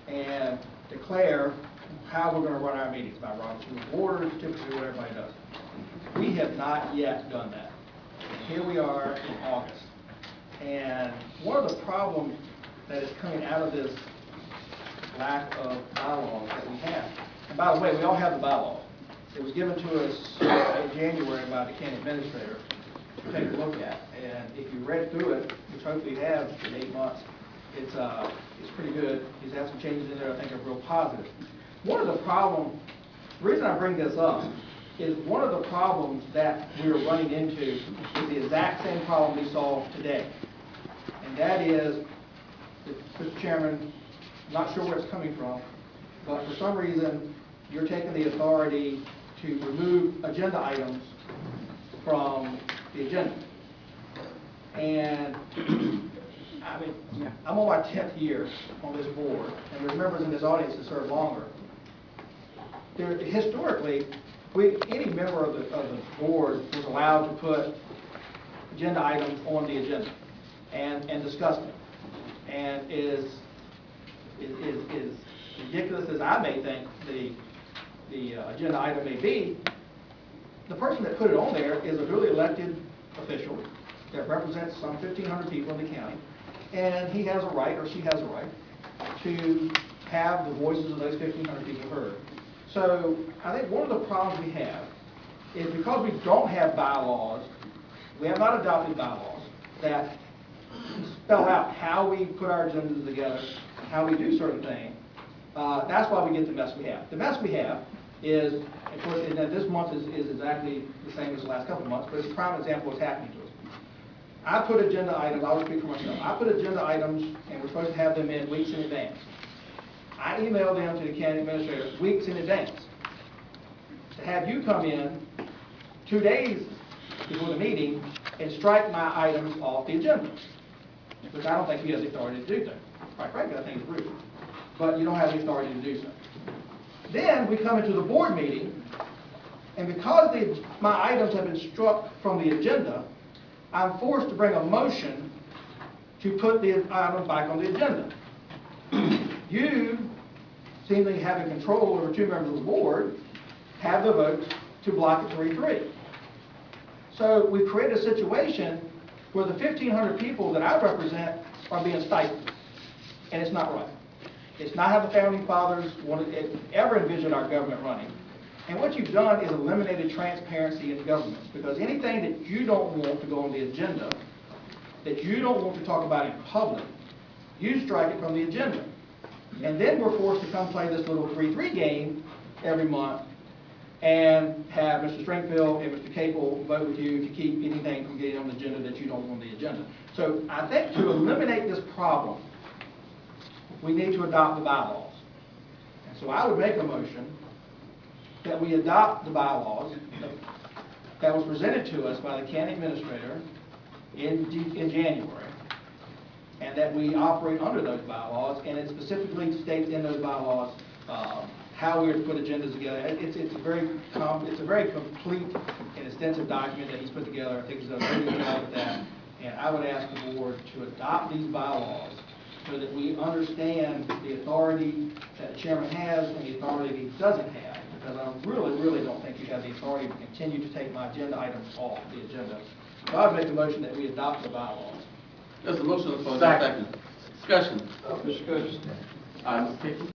and declare how we're going to run our meetings by Robert's Rules of Order, typically what everybody does. We have not yet done that. And here we are in August. And one of the problems that is coming out of this lack of bylaws that we have, and by the way, we all have the bylaws. It was given to us in January by the county administrator to take a look at. And if you read through it, which hopefully you have in 8 months, it's pretty good. He's had some changes in there I think are real positive. One of the problems, the reason I bring this up, is one of the problems that we're running into is the exact same problem we saw today. And that is, Mr. Chairman, I'm not sure where it's coming from, but for some reason, you're taking the authority to remove agenda items from the agenda. And I mean, I'm on my 10th year on this board, and there's members in this audience that serve longer. Historically, any member of the board was allowed to put agenda items on the agenda and discuss them. And is ridiculous as I may think the agenda item may be, the person that put it on there is a duly elected official that represents some 1,500 people in the county, and he has a right, or she has a right, to have the voices of those 1,500 people heard. So I think one of the problems we have is because we don't have bylaws, we have not adopted bylaws that spell out how we put our agendas together, how we do certain things. That's why we get the mess we have. The mess we have is, of course, and this month is exactly the same as the last couple of months, but it's a prime example of what's happening to us. I put agenda items, I'll speak for myself, I put agenda items, and we're supposed to have them in weeks in advance. I emailed them to the county administrator weeks in advance to have you come in 2 days before the meeting and strike my items off the agenda, which I don't think you have the authority to do so. Quite frankly, I think it's rude, but you don't have the authority to do so. Then we come into the board meeting, and because my items have been struck from the agenda, I'm forced to bring a motion to put the items back on the agenda. You, seemingly having control over 2 members of the board, have the vote to block it 3-3. So we've created a situation where the 1,500 people that I represent are being stifled, and it's not right. It's not how the founding fathers ever envisioned our government running. And what you've done is eliminated transparency in government, because anything that you don't want to go on the agenda, that you don't want to talk about in public, you strike it from the agenda. And then we're forced to come play this little 3-3 game every month and have Mr. Stringfield and Mr. Capel vote with you to keep anything from getting on the agenda that you don't want on the agenda. So I think to eliminate this problem, we need to adopt the bylaws. And so I would make a motion that we adopt the bylaws that was presented to us by the county administrator in January, and that we operate under those bylaws, and it specifically states in those bylaws how we're to put agendas together. It's a very complete and extensive document that he's put together. I think he's done a very good job with that, and I would ask the board to adopt these bylaws so that we understand the authority that the chairman has and the authority that he doesn't have, because I really don't think you have the authority to continue to take my agenda items off the agenda. So I would make a motion that we adopt the bylaws. There's a motion on the floor. Second. Discussion. Discussion. Mr. Capel.